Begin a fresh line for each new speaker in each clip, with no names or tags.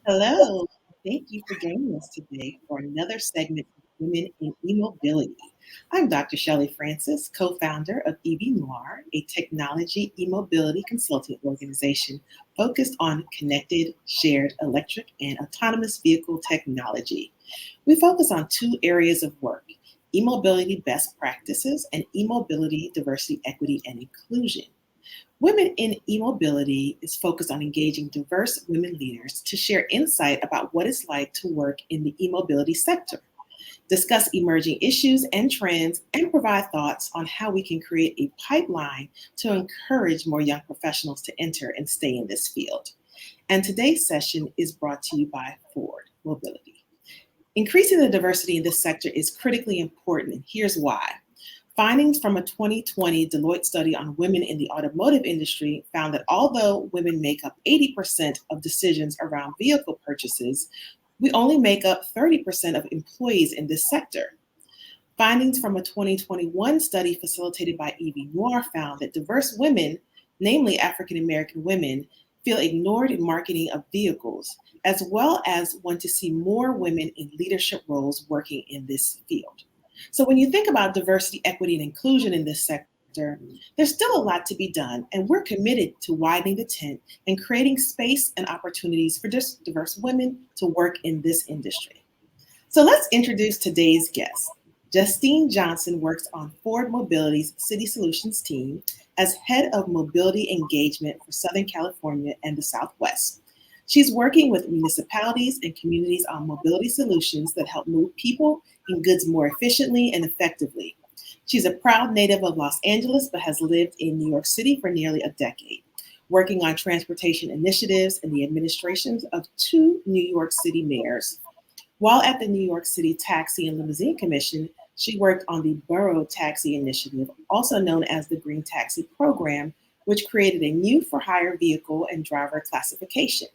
Hello. Thank you for joining us today for another segment of Women in E-Mobility. I'm Dr. Shelley Francis, co-founder of EV Noir, a technology e-mobility consulting organization focused on connected, shared electric and autonomous vehicle technology. We focus on two areas of work: e-mobility best practices and e-mobility diversity, equity, and inclusion. Women in e-mobility is focused on engaging diverse women leaders to share insight about what it's like to work in the e-mobility sector, discuss emerging issues and trends, and provide thoughts on how we can create a pipeline to encourage more young professionals to enter and stay in this field. And today's session is brought to you by Ford Mobility. Increasing the diversity in this sector is critically important, and here's why. Findings from a 2020 Deloitte study on women in the automotive industry found that although women make up 80% of decisions around vehicle purchases, we only make up 30% of employees in this sector. Findings from a 2021 study facilitated by EV Noir found that diverse women, namely African American women, feel ignored in marketing of vehicles, as well as want to see more women in leadership roles working in this field. So when you think about diversity, equity, and inclusion in this sector, there's still a lot to be done, and we're committed to widening the tent and creating space and opportunities for diverse women to work in this industry. So let's introduce today's guest. Justine Johnson works on Ford Mobility's City Solutions team as head of mobility engagement for Southern California and the Southwest. She's working with municipalities and communities on mobility solutions that help move people and goods more efficiently and effectively. She's a proud native of Los Angeles, but has lived in New York City for nearly a decade, working on transportation initiatives in the administrations of two New York City mayors. While at the New York City Taxi and Limousine Commission, she worked on the Borough Taxi Initiative, also known as the Green Taxi Program, which created a new for hire vehicle and driver classification.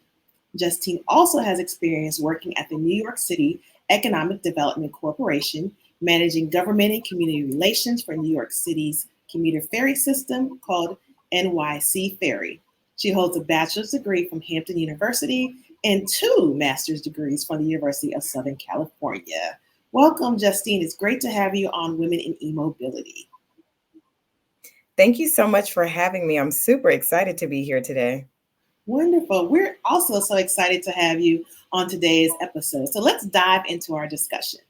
Justine also has experience working at the New York City Economic Development Corporation, managing government and community relations for New York City's commuter ferry system called NYC Ferry. She holds a bachelor's degree from Hampton University and two master's degrees from the University of Southern California. Welcome, Justine. It's great to have you on Women in E-Mobility.
Thank you so much for having me. I'm super excited to be here today.
Wonderful. We're also so excited to have you on today's episode. So let's dive into our discussion.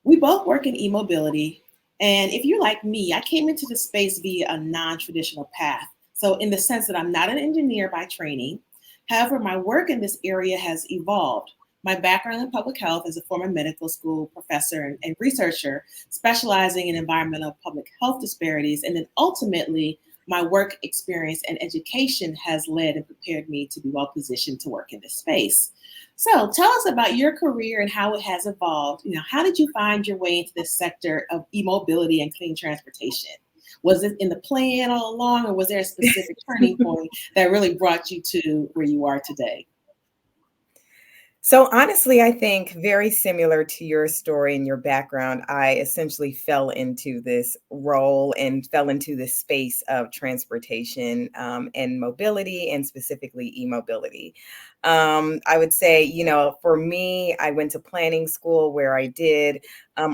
We both work in e-mobility, and if you're like me, I came into the space via a non-traditional path. So in the sense that I'm not an engineer by training, however, my work in this area has evolved. My background in public health as a former medical school professor and researcher specializing in environmental public health disparities, and then ultimately my work experience and education has led and prepared me to be well positioned to work in this space. So tell us about your career and how it has evolved. How did you find your way into this sector of e-mobility and clean transportation? Was it in the plan all along, or was there a specific turning point that really brought you to where you are today?
So honestly, I think very similar to your story and your background, I essentially fell into this role and fell into this space of transportation and mobility, and specifically e-mobility. I would say, for me, I went to planning school where I did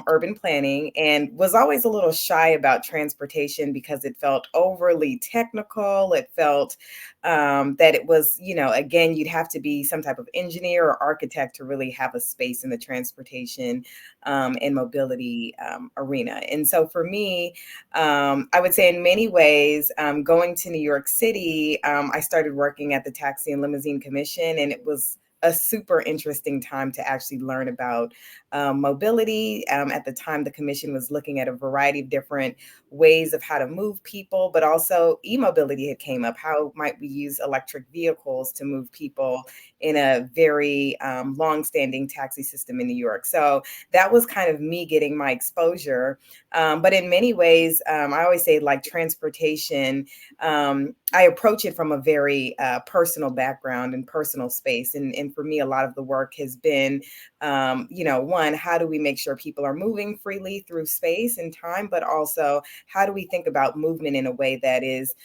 urban planning and was always a little shy about transportation because it felt overly technical. It felt that it was, again, you'd have to be some type of engineer or architect to really have a space in the transportation and mobility arena. And so for me, I would say in many ways, going to New York City, I started working at the Taxi and Limousine Commission, and it was a super interesting time to actually learn about mobility. At the time, the commission was looking at a variety of different ways of how to move people, but also e-mobility had came up. How might we use electric vehicles to move people in a very long-standing taxi system in New York? So that was kind of me getting my exposure. But in many ways, I always say like transportation, I approach it from a very personal background and personal space. And for me, a lot of the work has been, one, how do we make sure people are moving freely through space and time, but also how do we think about movement in a way that is,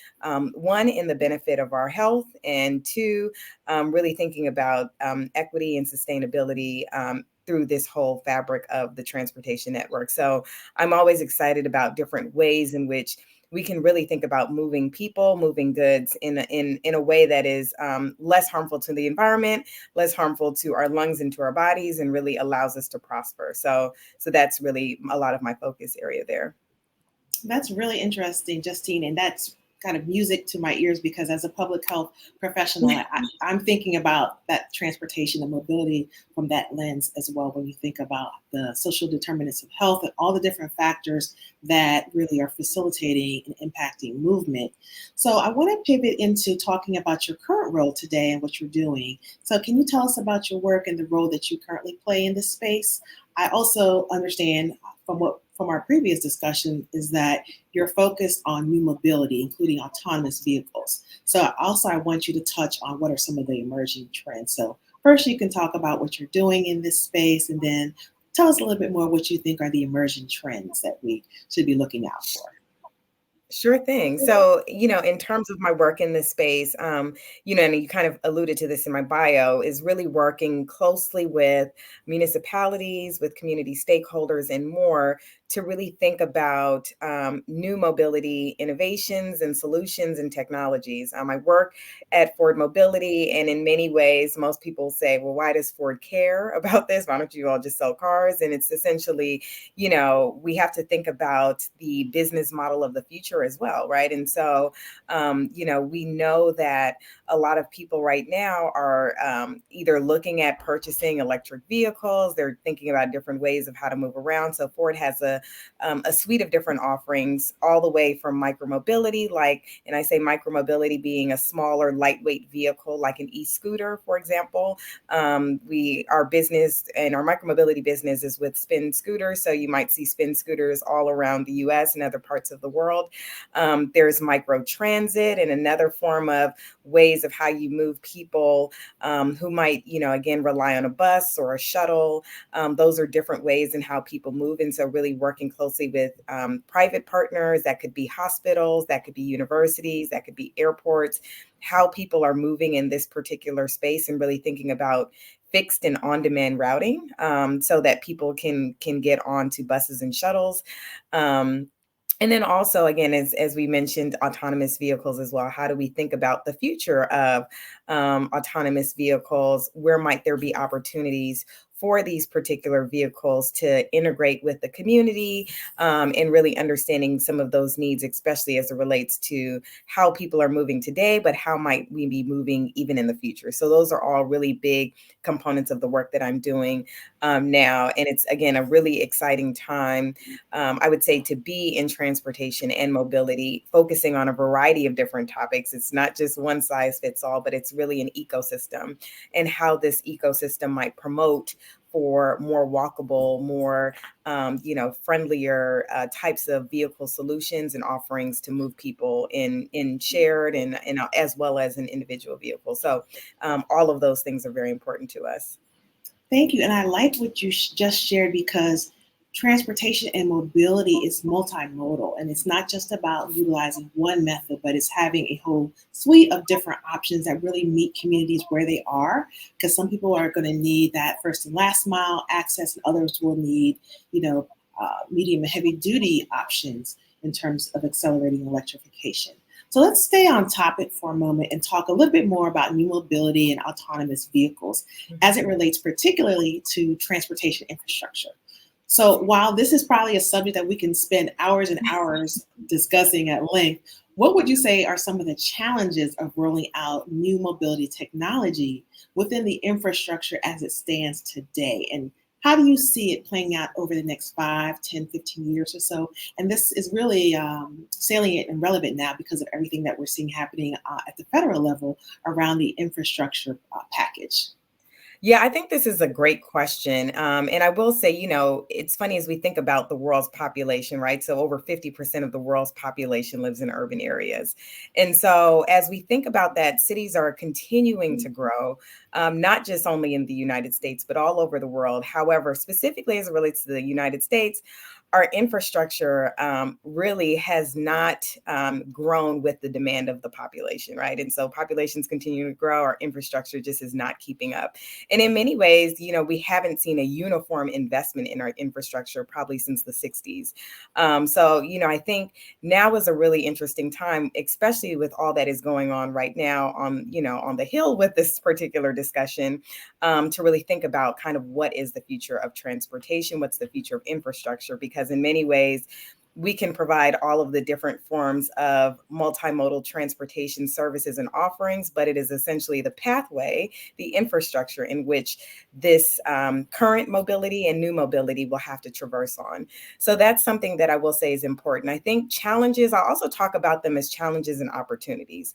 one, in the benefit of our health, and two, really thinking about equity and sustainability through this whole fabric of the transportation network. So I'm always excited about different ways in which we can really think about moving people, moving goods in a way that is less harmful to the environment, less harmful to our lungs and to our bodies, and really allows us to prosper. So that's really a lot of my focus area there.
That's really interesting, Justine, and that's kind of music to my ears because as a public health professional, I'm thinking about that transportation and mobility from that lens as well. When you think about the social determinants of health and all the different factors that really are facilitating and impacting movement. So I want to pivot into talking about your current role today and what you're doing. So can you tell us about your work and the role that you currently play in this space? I also understand from our previous discussion is that you're focused on new mobility, including autonomous vehicles. So also I want you to touch on what are some of the emerging trends. So first you can talk about what you're doing in this space and then tell us a little bit more what you think are the emerging trends that we should be looking out for.
Sure thing. So, in terms of my work in this space, and you kind of alluded to this in my bio, is really working closely with municipalities, with community stakeholders, and more to really think about new mobility innovations and solutions and technologies. I work at Ford Mobility, and in many ways, most people say, well, why does Ford care about this? Why don't you all just sell cars? And it's essentially, we have to think about the business model of the future as well, right? And so, we know that a lot of people right now are either looking at purchasing electric vehicles, they're thinking about different ways of how to move around. So Ford has a suite of different offerings, all the way from micromobility, and I say micromobility being a smaller, lightweight vehicle, like an e-scooter, for example. Our business and our micromobility business is with spin scooters. So you might see spin scooters all around the US and other parts of the world. There's micro transit and another form of ways of how you move people who might, again, rely on a bus or a shuttle. Those are different ways in how people move. And so really working closely with private partners, that could be hospitals, that could be universities, that could be airports, how people are moving in this particular space, and really thinking about fixed and on-demand routing so that people can get onto buses and shuttles. And then also, again, as we mentioned, autonomous vehicles as well. How do we think about the future of autonomous vehicles? Where might there be opportunities for these particular vehicles to integrate with the community, and really understanding some of those needs, especially as it relates to how people are moving today, but how might we be moving even in the future? So those are all really big components of the work that I'm doing now. And it's, again, a really exciting time, I would say, to be in transportation and mobility, focusing on a variety of different topics. It's not just one size fits all, but it's really an ecosystem, and how this ecosystem might promote for more walkable, more friendlier types of vehicle solutions and offerings to move people in shared and as well as in individual vehicles. So all of those things are very important to us.
Thank you. And I like what you just shared because transportation and mobility is multimodal and it's not just about utilizing one method, but it's having a whole suite of different options that really meet communities where they are. Because some people are going to need that first and last mile access, and others will need, medium and heavy duty options in terms of accelerating electrification. So let's stay on topic for a moment and talk a little bit more about new mobility and autonomous vehicles as it relates particularly to transportation infrastructure. So while this is probably a subject that we can spend hours and hours discussing at length, what would you say are some of the challenges of rolling out new mobility technology within the infrastructure as it stands today? And how do you see it playing out over the next 5, 10, 15 years or so? And this is really salient and relevant now because of everything that we're seeing happening at the federal level around the infrastructure package.
Yeah, I think this is a great question. And I will say, it's funny as we think about the world's population, right? So over 50% of the world's population lives in urban areas. And so as we think about that, cities are continuing to grow, not just only in the United States, but all over the world. However, specifically as it relates to the United States, our infrastructure really has not grown with the demand of the population, right? And so populations continue to grow, our infrastructure just is not keeping up. And in many ways, we haven't seen a uniform investment in our infrastructure probably since the 60s. So, I think now is a really interesting time, especially with all that is going on right now on the Hill with this particular discussion, to really think about kind of what is the future of transportation, what's the future of infrastructure, because in many ways, we can provide all of the different forms of multimodal transportation services and offerings, but it is essentially the pathway, the infrastructure in which this current mobility and new mobility will have to traverse on. So that's something that I will say is important. I think challenges, I also talk about them as challenges and opportunities.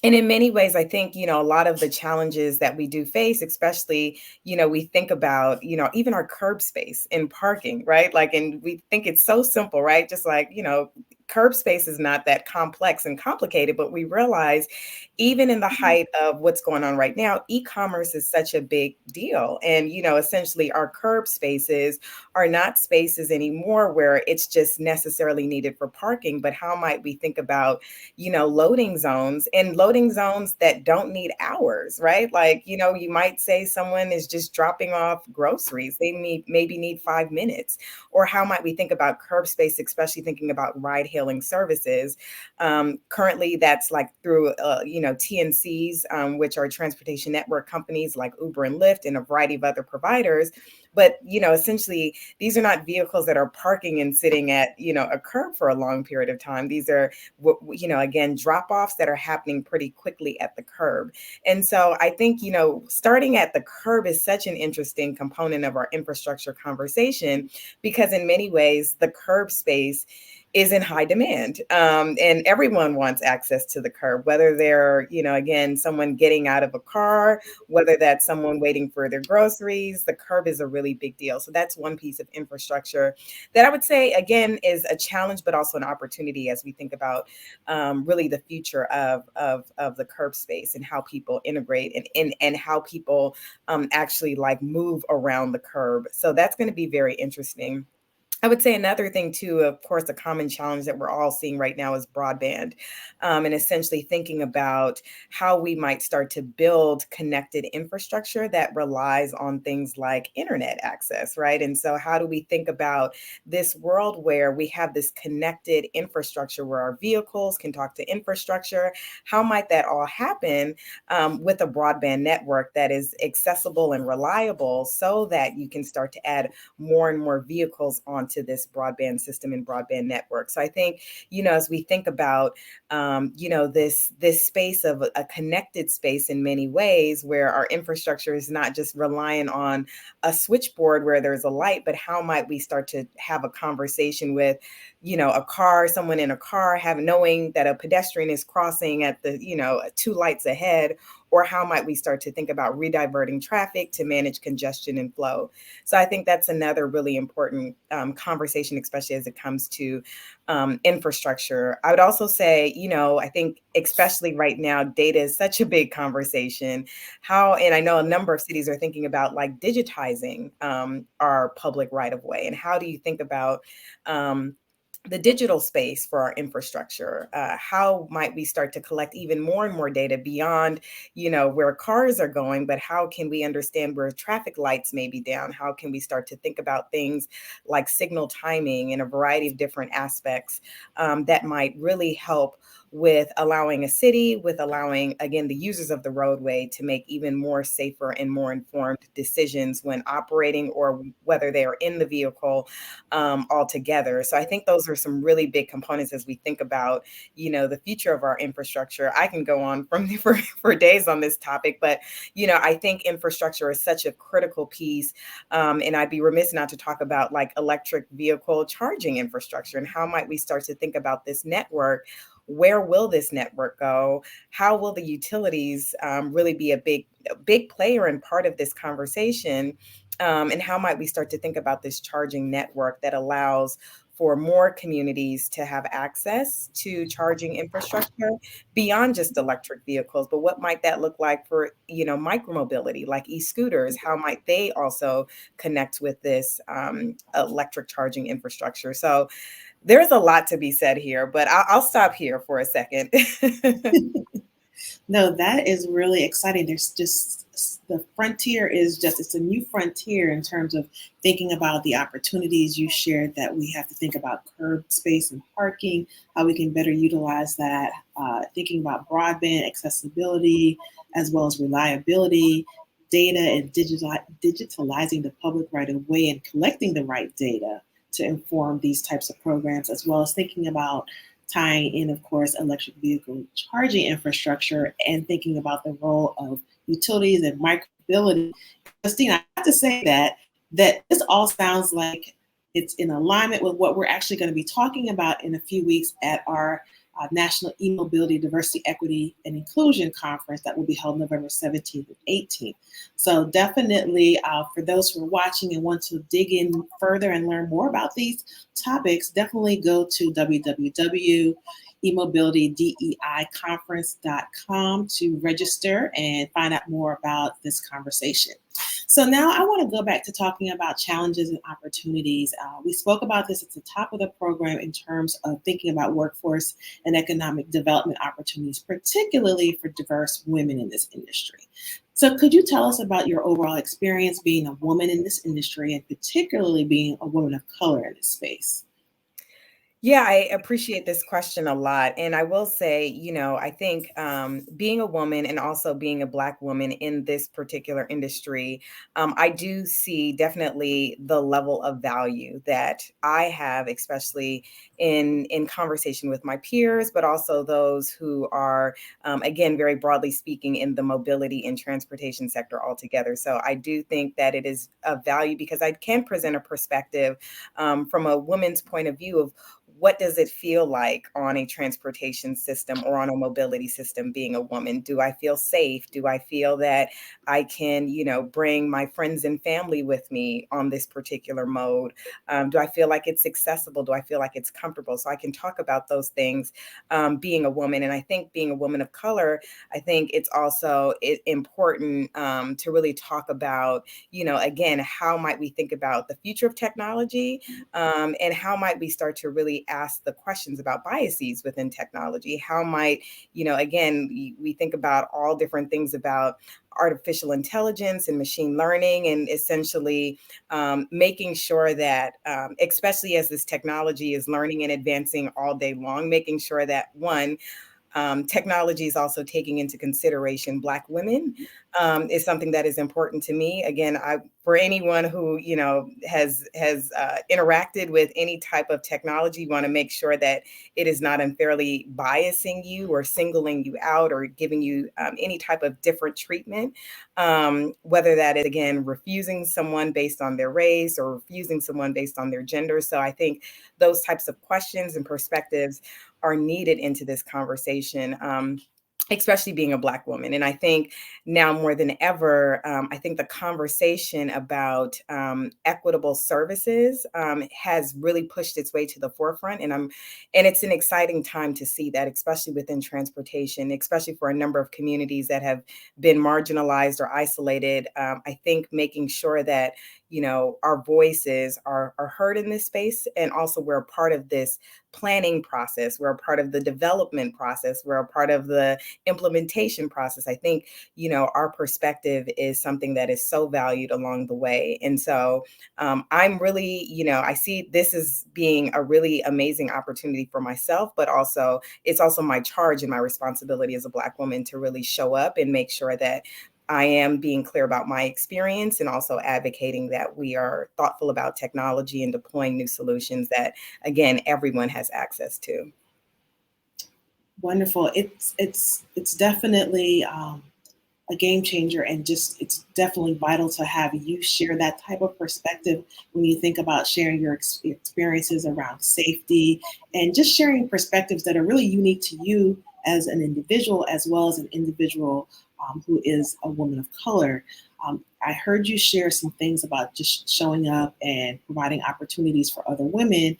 And in many ways, I think, a lot of the challenges that we do face, especially, we think about, even our curb space in parking, right? Like, and we think it's so simple, right? Just like, curb space is not that complex and complicated, but we realize even in the height of what's going on right now, e-commerce is such a big deal. And, essentially our curb spaces are not spaces anymore where it's just necessarily needed for parking, but how might we think about loading zones and loading zones that don't need hours, right? Like, you might say someone is just dropping off groceries. They maybe need 5 minutes. Or how might we think about curb space, especially thinking about ride hailing services? Currently, that's like through, TNCs, which are transportation network companies like Uber and Lyft and a variety of other providers. But, essentially, these are not vehicles that are parking and sitting at, a curb for a long period of time. These are, again, drop offs that are happening pretty quickly at the curb. And so I think, starting at the curb is such an interesting component of our infrastructure conversation, because in many ways, the curb space is in high demand. And everyone wants access to the curb, whether they're, again, someone getting out of a car, whether that's someone waiting for their groceries. The curb is a really big deal. So that's one piece of infrastructure that I would say, again, is a challenge, but also an opportunity as we think about really the future of the curb space and how people integrate and how people actually like move around the curb. So that's going to be very interesting. I would say another thing too, of course, a common challenge that we're all seeing right now is broadband, and essentially thinking about how we might start to build connected infrastructure that relies on things like internet access, right? And so, how do we think about this world where we have this connected infrastructure where our vehicles can talk to infrastructure? How might that all happen with a broadband network that is accessible and reliable, so that you can start to add more and more vehicles onto this broadband system and broadband network? So I think, as we think about, this space of a connected space in many ways, where our infrastructure is not just relying on a switchboard where there's a light, but how might we start to have a conversation with, someone in a car, knowing that a pedestrian is crossing at the, two lights ahead, or how might we start to think about rediverting traffic to manage congestion and flow? So I think that's another really important conversation, especially as it comes to infrastructure. I would also say, I think especially right now, data is such a big conversation. And I know a number of cities are thinking about like digitizing our public right of way. And how do you think about the digital space for our infrastructure? How might we start to collect even more and more data beyond, where cars are going, but how can we understand where traffic lights may be down? How can we start to think about things like signal timing and a variety of different aspects that might really help with allowing a city, with allowing, again, the users of the roadway to make even more safer and more informed decisions when operating, or whether they are in the vehicle altogether. So I think those are some really big components as we think about, the future of our infrastructure. I can go on for days on this topic, but, I think infrastructure is such a critical piece. And I'd be remiss not to talk about like electric vehicle charging infrastructure, and how might we start to think about this network? Where will this network go? How will the utilities really be a big player and part of this conversation? And how might we start to think about this charging network that allows for more communities to have access to charging infrastructure beyond just electric vehicles. But what might that look like for, micromobility, like e-scooters? How might they also connect with this electric charging infrastructure? So there's a lot to be said here, but I'll stop here for a second.
No, that is really exciting. There's just the frontier is just, it's a new frontier in terms of thinking about the opportunities you shared, that we have to think about curb space and parking, how we can better utilize that, thinking about broadband accessibility as well as reliability, data and digitalizing the public right of way and collecting the right data to inform these types of programs, as well as thinking about tying in, of course, electric vehicle charging infrastructure and thinking about the role of utilities and micromobility. Justine, I have to say that this all sounds like it's in alignment with what we're actually going to be talking about in a few weeks at our National E-Mobility, Diversity, Equity, and Inclusion Conference that will be held November 17th and 18th. So definitely for those who are watching and want to dig in further and learn more about these topics, definitely go to www.emobilitydeiconference.com to register and find out more about this conversation. So now I want to go back to talking about challenges and opportunities. We spoke about this at the top of the program in terms of thinking about workforce and economic development opportunities, particularly for diverse women in this industry. So could you tell us about your overall experience being a woman in this industry, and particularly being a woman of color in this space?
Yeah, I appreciate this question a lot. And I will say, I think being a woman and also being a Black woman in this particular industry, I do see definitely the level of value that I have, especially in conversation with my peers, but also those who are, again, very broadly speaking, in the mobility and transportation sector altogether. So I do think that it is of value because I can present a perspective from a woman's point of view of what does it feel like on a transportation system or on a mobility system being a woman? Do I feel safe? Do I feel that I can, bring my friends and family with me on this particular mode? Do I feel like it's accessible? Do I feel like it's comfortable? So I can talk about those things being a woman. And I think being a woman of color, I think it's also important to really talk about, again, how might we think about the future of technology, and how might we start to really ask the questions about biases within technology? How might, again, we think about all different things about artificial intelligence and machine learning, and essentially making sure that, especially as this technology is learning and advancing all day long, making sure that one, technology is also taking into consideration Black women is something that is important to me. Again, for anyone who has interacted with any type of technology, you want to make sure that it is not unfairly biasing you or singling you out or giving you any type of different treatment, whether that is, again, refusing someone based on their race or refusing someone based on their gender. So I think those types of questions and perspectives are needed into this conversation, especially being a Black woman. And I think now more than ever, I think the conversation about equitable services has really pushed its way to the forefront. And it's an exciting time to see that, especially within transportation, especially for a number of communities that have been marginalized or isolated. I think making sure that our voices are heard in this space, and also we're a part of this planning process. We're a part of the development process. We're a part of the implementation process. I think, our perspective is something that is so valued along the way. And so I'm really, I see this as being a really amazing opportunity for myself, but also it's also my charge and my responsibility as a Black woman to really show up and make sure that I am being clear about my experience and also advocating that we are thoughtful about technology and deploying new solutions that, again, everyone has access to.
Wonderful. It's definitely a game changer, and just it's definitely vital to have you share that type of perspective when you think about sharing your experiences around safety, and just sharing perspectives that are really unique to you as an individual, as well as an individual who is a woman of color. I heard you share some things about just showing up and providing opportunities for other women.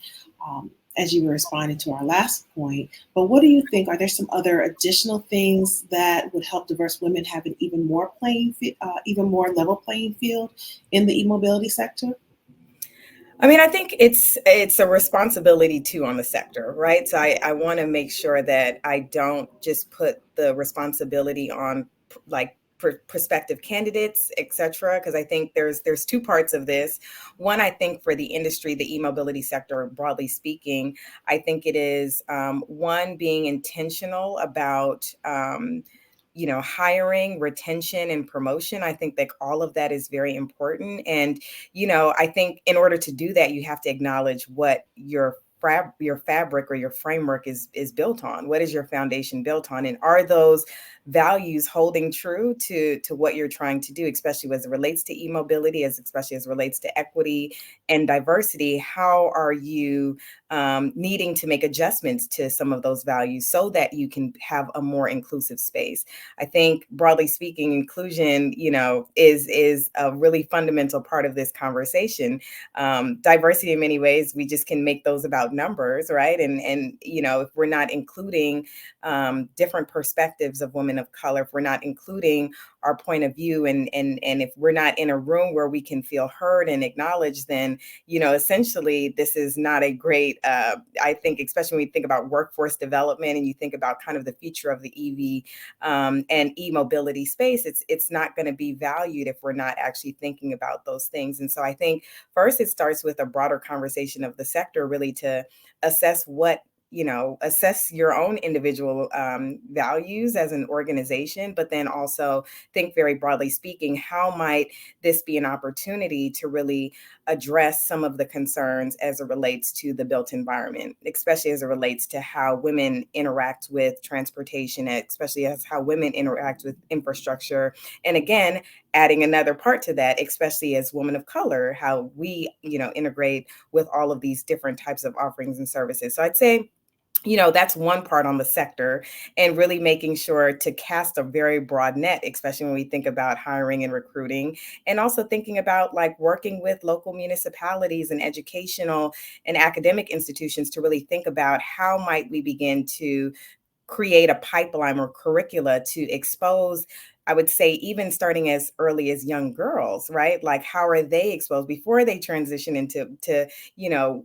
as you were responding to our last point. But what do you think? Are there some other additional things that would help diverse women have an even more level playing field in the e-mobility sector?
I mean, I think it's a responsibility too on the sector, right? So I want to make sure that I don't just put the responsibility on like prospective candidates, et cetera, because I think there's two parts of this. One, I think for the industry, the e-mobility sector, broadly speaking, I think it is one being intentional about hiring, retention, and promotion. I think that all of that is very important. And, I think in order to do that, you have to acknowledge what your fabric or your framework is built on. What is your foundation built on? And are those values holding true to what you're trying to do, especially as it relates to e-mobility, especially as it relates to equity and diversity? How are you needing to make adjustments to some of those values so that you can have a more inclusive space? I think broadly speaking, inclusion, is a really fundamental part of this conversation. Diversity in many ways, we just can make those about numbers, right? And if we're not including different perspectives of women of color, if we're not including our point of view, and if we're not in a room where we can feel heard and acknowledged, then essentially this is not a great. I think, especially when you think about workforce development and you think about kind of the future of the EV and e-mobility space, it's not going to be valued if we're not actually thinking about those things. And so I think first it starts with a broader conversation of the sector, really to assess assess your own individual values as an organization, but then also think very broadly speaking, how might this be an opportunity to really address some of the concerns as it relates to the built environment, especially as it relates to how women interact with transportation, especially as how women interact with infrastructure. And again, adding another part to that, especially as women of color, how we, integrate with all of these different types of offerings and services. So I'd say that's one part on the sector, and really making sure to cast a very broad net, especially when we think about hiring and recruiting, and also thinking about like working with local municipalities and educational and academic institutions to really think about how might we begin to create a pipeline or curricula to expose, I would say, even starting as early as young girls, right? Like, how are they exposed before they transition into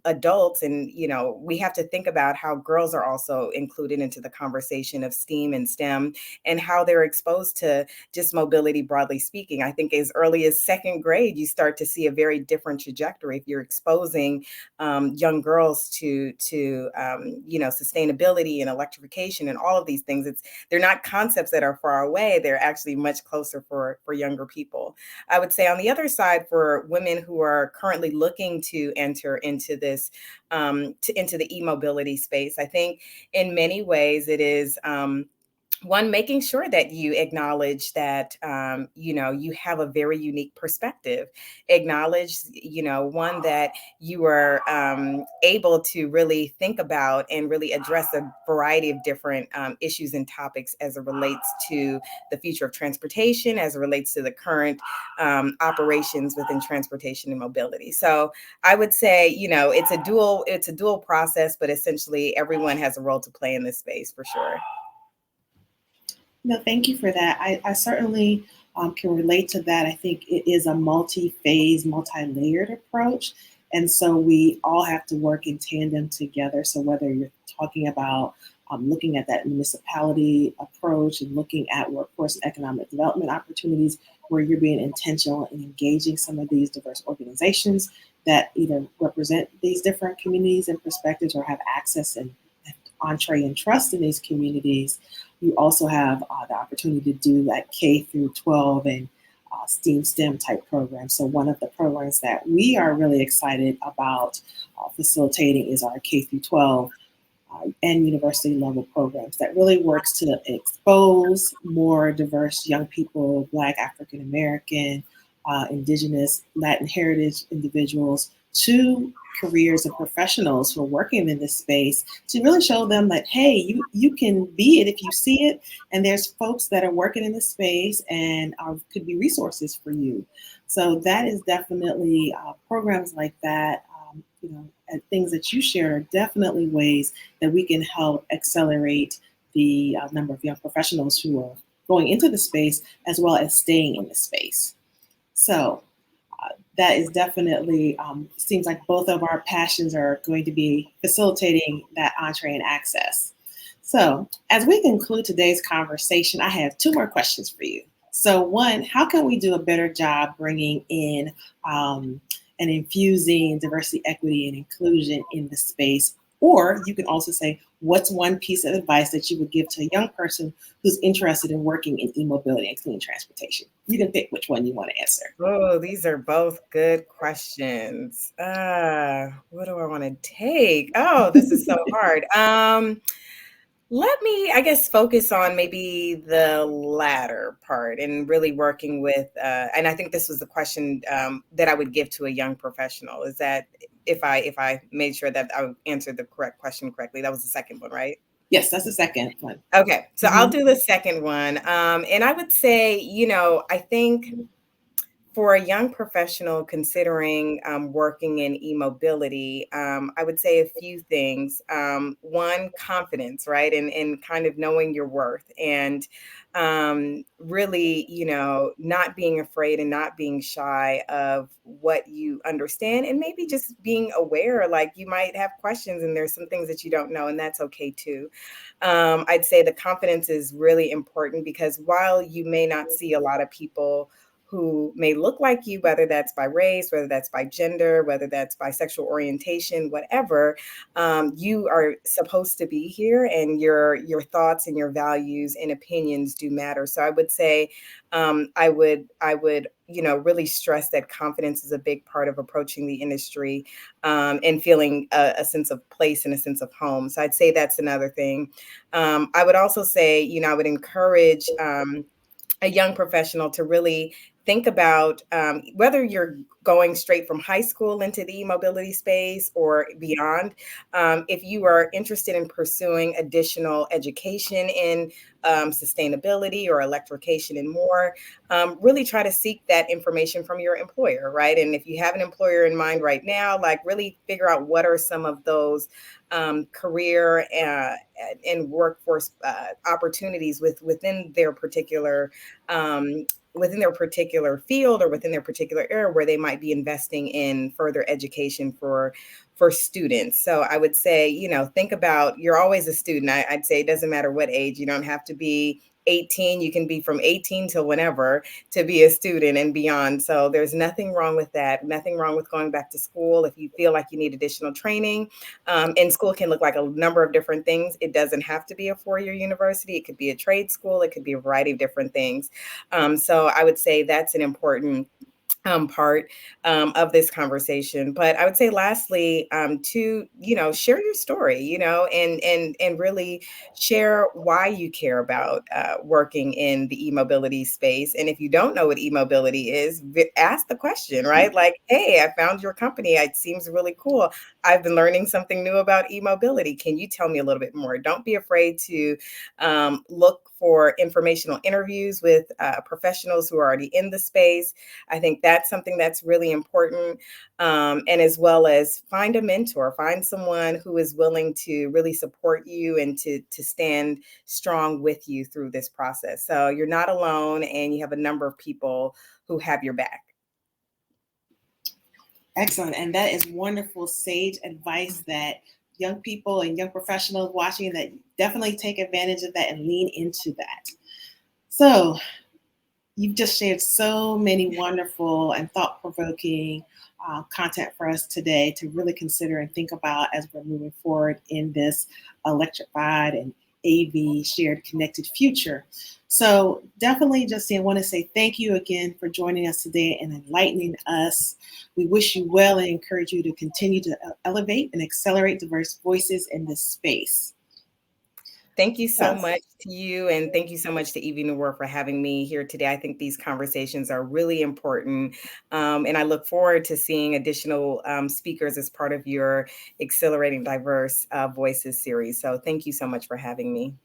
adults? And, we have to think about how girls are also included into the conversation of STEAM and STEM, and how they're exposed to just mobility, broadly speaking. I think as early as second grade, you start to see a very different trajectory if you're exposing young girls to sustainability and electrification and all of these things. They're not concepts that are far away. They're actually much closer for younger people. I would say on the other side, for women who are currently looking to enter into this, into the e-mobility space, I think in many ways it is one, making sure that you acknowledge that you have a very unique perspective. Acknowledge, one, that you are able to really think about and really address a variety of different issues and topics as it relates to the future of transportation, as it relates to the current operations within transportation and mobility. So I would say, it's a dual process, but essentially everyone has a role to play in this space for sure.
No, thank you for that. I certainly can relate to that. I think it is a multi-phase, multi-layered approach. And so we all have to work in tandem together. So whether you're talking about looking at that municipality approach and looking at workforce and economic development opportunities, where you're being intentional in engaging some of these diverse organizations that either represent these different communities and perspectives or have access and entree and trust in these communities. You also have the opportunity to do that K through 12 and STEAM STEM type programs. So one of the programs that we are really excited about facilitating is our K through 12 and university level programs that really works to expose more diverse young people, Black, African American, Indigenous, Latin heritage individuals to careers and professionals who are working in this space, to really show them that, hey, you can be it if you see it. And there's folks that are working in this space and could be resources for you. So that is definitely programs like that and things that you share are definitely ways that we can help accelerate the number of young professionals who are going into the space as well as staying in the space. So that is definitely seems like both of our passions are going to be facilitating that entree and access. So as we conclude today's conversation, I have two more questions for you. So one, how can we do a better job bringing in and infusing diversity, equity, and inclusion in the space? Or you can also say, what's one piece of advice that you would give to a young person who's interested in working in e-mobility and clean transportation? You can pick which one you want to answer.
Oh, these are both good questions. What do I want to take? Oh, this is so hard. Let me, I guess, focus on maybe the latter part and really working with, and I think this was the question that I would give to a young professional is that if I made sure that I answered the correct question correctly, that was the second one, right?
Yes, that's the second one.
Okay, so I'll
Mhm.
do the second one. And I would say, I think for a young professional considering working in e-mobility, I would say a few things. One, confidence, right? And kind of knowing your worth and really, not being afraid and not being shy of what you understand and maybe just being aware, like you might have questions and there's some things that you don't know, and that's okay too. I'd say the confidence is really important because while you may not see a lot of people who may look like you, whether that's by race, whether that's by gender, whether that's by sexual orientation, whatever, you are supposed to be here, and your thoughts and your values and opinions do matter. So I would say, I would really stress that confidence is a big part of approaching the industry and feeling a sense of place and a sense of home. So I'd say that's another thing. I would also say, I would encourage a young professional to really think about whether you're going straight from high school into the e-mobility space or beyond. If you are interested in pursuing additional education in sustainability or electrification and more, really try to seek that information from your employer, right? And if you have an employer in mind right now, like really figure out what are some of those career and workforce opportunities um, within their particular field or within their particular area where they might be investing in further education for students. So I would say, think about, you're always a student. I'd say it doesn't matter what age. You don't have to be 18. You can be from 18 till whenever to be a student and beyond. So there's nothing wrong with that. Nothing wrong with going back to school if you feel like you need additional training. And school can look like a number of different things. It doesn't have to be a four-year university. It could be a trade school. It could be a variety of different things. So I would say that's an important part of this conversation. But I would say, lastly, to share your story, and really share why you care about working in the e-mobility space. And if you don't know what e-mobility is, ask the question, right? Like, hey, I found your company. It seems really cool. I've been learning something new about e-mobility. Can you tell me a little bit more? Don't be afraid to look for informational interviews with professionals who are already in the space. I think that's something that's really important. And as well as find a mentor, find someone who is willing to really support you and to stand strong with you through this process. So you're not alone and you have a number of people who have your back.
Excellent. And that is wonderful, sage advice that young people and young professionals watching that definitely take advantage of that and lean into that. So, you've just shared so many wonderful and thought provoking content for us today to really consider and think about as we're moving forward in this electrified and AV shared connected future. So, definitely, Justine, I want to say thank you again for joining us today and enlightening us. We wish you well and encourage you to continue to elevate and accelerate diverse voices in this space.
Thank you so
Yes.
much to you, and thank you so much to Evie Noor for having me here today. I think these conversations are really important, and I look forward to seeing additional speakers as part of your Accelerating Diverse Voices series. So thank you so much for having me.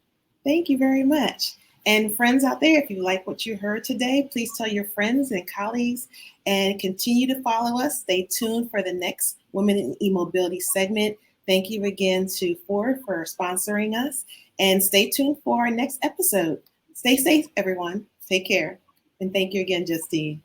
Thank you very much. And friends out there, if you like what you heard today, please tell your friends and colleagues and continue to follow us. Stay tuned for the next Women in E-Mobility segment. Thank you again to Ford for sponsoring us. And stay tuned for our next episode. Stay safe, everyone. Take care. And thank you again, Justine.